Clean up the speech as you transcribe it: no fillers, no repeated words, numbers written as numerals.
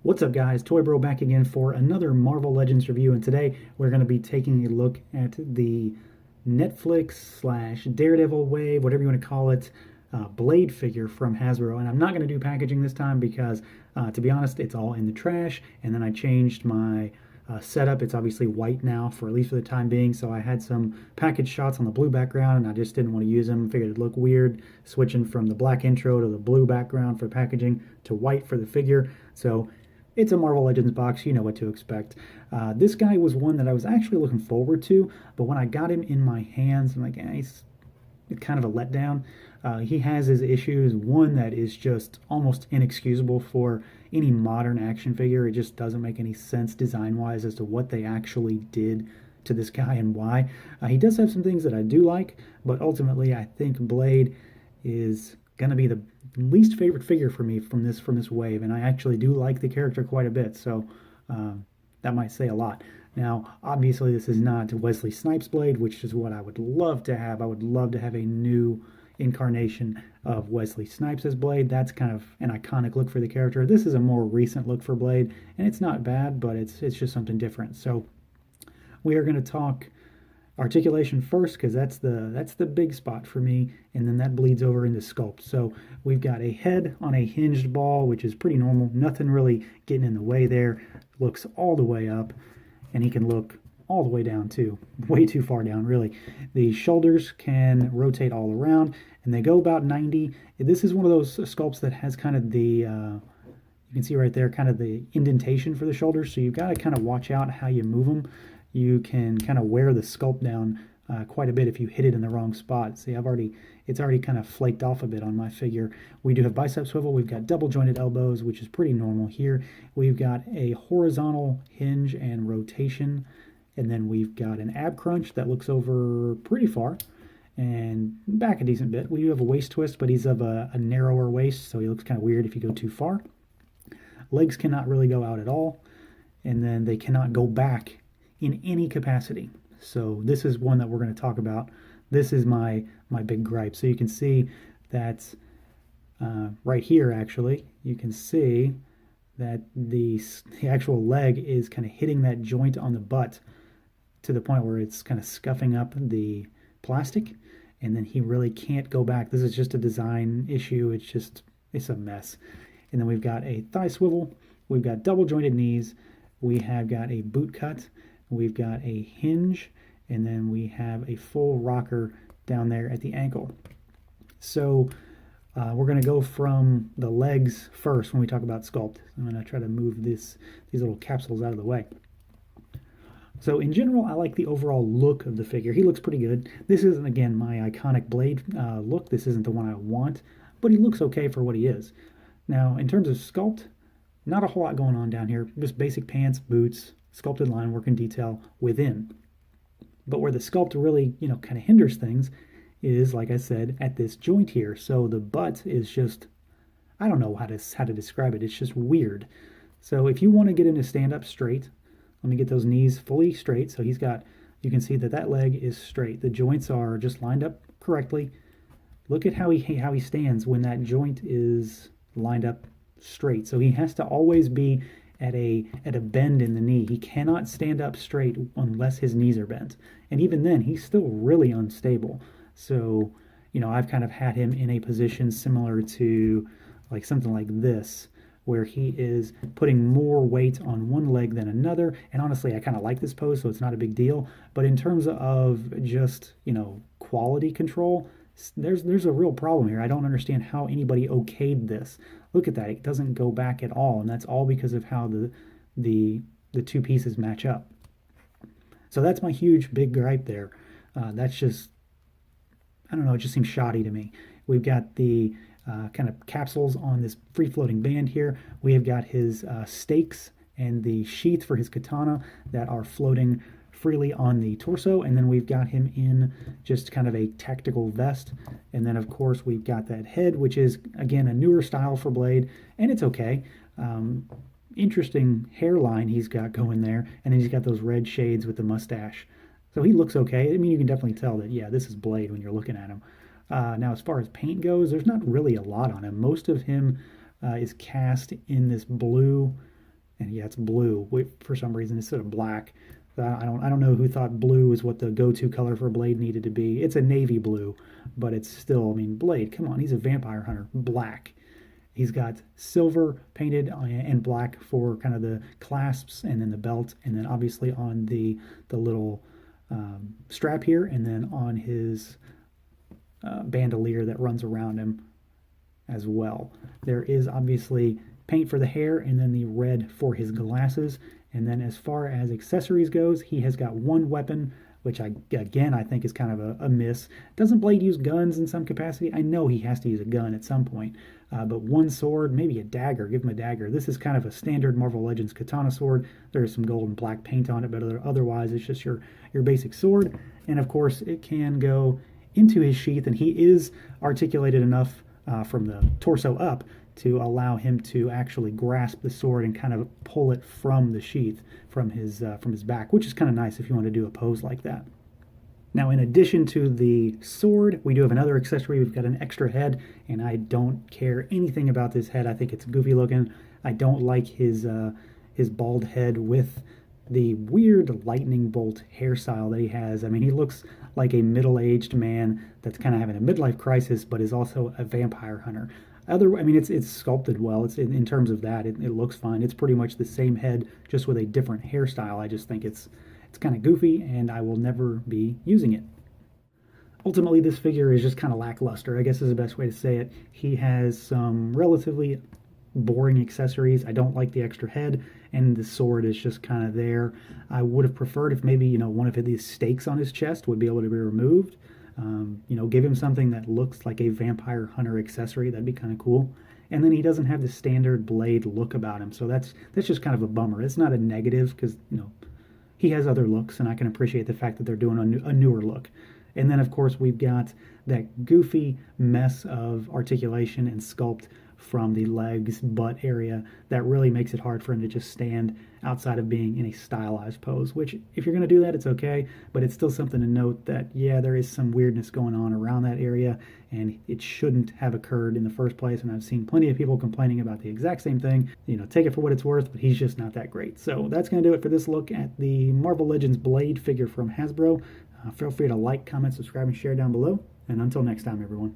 What's up, guys? Toy Bro back again for another Marvel Legends review, and today we're going to be taking a look at the Netflix slash Daredevil wave, whatever you want to call it, Blade figure from Hasbro. And I'm not going to do packaging this time because, to be honest, it's all in the trash. And then I changed my setup. It's obviously white now, for at least for the time being. So I had some package shots on the blue background, and I just didn't want to use them. Figured it'd look weird switching from the black intro to the blue background for packaging to white for the figure. So it's a Marvel Legends box, you know what to expect. This guy was one that I was actually looking forward to, but when I got him in my hands, I'm like, he's kind of a letdown. He has his issues. One that is just almost inexcusable for any modern action figure. It just doesn't make any sense design-wise as to what they actually did to this guy and why. He does have some things that I do like, but ultimately I think Blade is going to be the least favorite figure for me from this wave, and I actually do like the character quite a bit, so that might say a lot. Now, obviously, this is not Wesley Snipes Blade, which is what I would love to have. I would love to have a new incarnation of Wesley Snipes as Blade. That's kind of an iconic look for the character. This is a more recent look for Blade, and it's not bad, but it's just something different. So we are going to talk articulation first, because that's the big spot for me, and then that bleeds over into sculpt. So we've got a head on a hinged ball, which is pretty normal. Nothing really getting in the way there. Looks all the way up, and he can look all the way down too. Way too far down, really. The shoulders can rotate all around, and they go about 90. This is one of those sculpts that has kind of the you can see right there, kind of the indentation for the shoulders, so you've got to kind of watch out how you move them. You can kind of wear the sculpt down quite a bit if you hit it in the wrong spot. See, it's already kind of flaked off a bit on my figure. We do have bicep swivel. We've got double jointed elbows, which is pretty normal here. We've got a horizontal hinge and rotation, and then we've got an ab crunch that looks over pretty far and back a decent bit. We do have a waist twist, but he's of a narrower waist, so he looks kind of weird if you go too far. Legs cannot really go out at all, and then they cannot go back in any capacity. So this is one that we're going to talk about. This is my big gripe. So you can see that right here, actually, you can see that the actual leg is kind of hitting that joint on the butt to the point where it's kind of scuffing up the plastic, and then he really can't go back. This is just a design issue. It's a mess. And then we've got a thigh swivel. We've got double jointed knees. We have got a boot cut. We've got a hinge, and then we have a full rocker down there at the ankle. So we're going to go from the legs first when we talk about sculpt. I'm going to try to move these little capsules out of the way. So in general, I like the overall look of the figure. He looks pretty good. This isn't, again, my iconic Blade look. This isn't the one I want, but he looks okay for what he is. Now, in terms of sculpt, not a whole lot going on down here. Just basic pants, boots, sculpted line work in detail within. But where the sculpt really, kind of hinders things is, like I said, at this joint here. So the butt is just, I don't know how to describe it. It's just weird. So if you want to get him to stand up straight, let me get those knees fully straight. So you can see that leg is straight. The joints are just lined up correctly. Look at how he stands when that joint is lined up straight. So he has to always be at a bend in the knee. He cannot stand up straight unless his knees are bent. And even then, he's still really unstable. So, I've kind of had him in a position similar to like something like this, where he is putting more weight on one leg than another. And honestly, I kind of like this pose, so it's not a big deal. But in terms of just, quality control, there's a real problem here. I don't understand how anybody okayed this. Look at that. It doesn't go back at all, and that's all because of how the two pieces match up. So that's my huge big gripe there. That's just, I don't know, it just seems shoddy to me. We've got the kind of capsules on this free-floating band here. We have got his stakes and the sheath for his katana that are floating freely on the torso, and then we've got him in just kind of a tactical vest. And then of course we've got that head, which is again a newer style for Blade, and it's okay. Interesting hairline he's got going there, and then he's got those red shades with the mustache, so he looks okay. I mean, you can definitely tell that, yeah, this is Blade when you're looking at him. Now as far as paint goes, there's not really a lot on him. Most of him is cast in this blue And yeah, it's blue for some reason instead of black. I don't know who thought blue is what the go-to color for Blade needed to be. It's a navy blue, but it's still, I mean, Blade, come on, he's a vampire hunter. Black. He's got silver painted and black for kind of the clasps and then the belt, and then obviously on the little strap here, and then on his bandolier that runs around him as well. There is obviously paint for the hair and then the red for his glasses. And then as far as accessories goes, he has got one weapon, which I think is kind of a miss. Doesn't Blade use guns in some capacity? I know he has to use a gun at some point, but one sword, maybe a dagger. Give him a dagger. This is kind of a standard Marvel Legends katana sword. There's some gold and black paint on it, but otherwise it's just your basic sword. And of course, it can go into his sheath, and he is articulated enough from the torso up to allow him to actually grasp the sword and kind of pull it from the sheath from his back, which is kind of nice if you want to do a pose like that. Now, in addition to the sword, we do have another accessory. We've got an extra head, and I don't care anything about this head. I think it's goofy looking. I don't like his bald head with the weird lightning bolt hairstyle that he has. I mean, he looks like a middle-aged man that's kind of having a midlife crisis, but is also a vampire hunter. I mean, it's sculpted well. It's in terms of that, it looks fine. It's pretty much the same head, just with a different hairstyle. I just think it's kind of goofy, and I will never be using it. Ultimately, this figure is just kind of lackluster, I guess is the best way to say it. He has some relatively boring accessories. I don't like the extra head, and the sword is just kind of there. I would have preferred if maybe, one of these stakes on his chest would be able to be removed. Give him something that looks like a vampire hunter accessory. That'd be kind of cool. And then he doesn't have the standard Blade look about him, so that's just kind of a bummer. It's not a negative because he has other looks, and I can appreciate the fact that they're doing a newer look. And then of course we've got that goofy mess of articulation and sculpt from the legs, butt area that really makes it hard for him to just stand outside of being in a stylized pose, which if you're going to do that, it's okay, but it's still something to note that, yeah, there is some weirdness going on around that area, and it shouldn't have occurred in the first place, and I've seen plenty of people complaining about the exact same thing. Take it for what it's worth, but he's just not that great. So that's going to do it for this look at the Marvel Legends Blade figure from Hasbro. Feel free to like, comment, subscribe, and share down below, and until next time, everyone.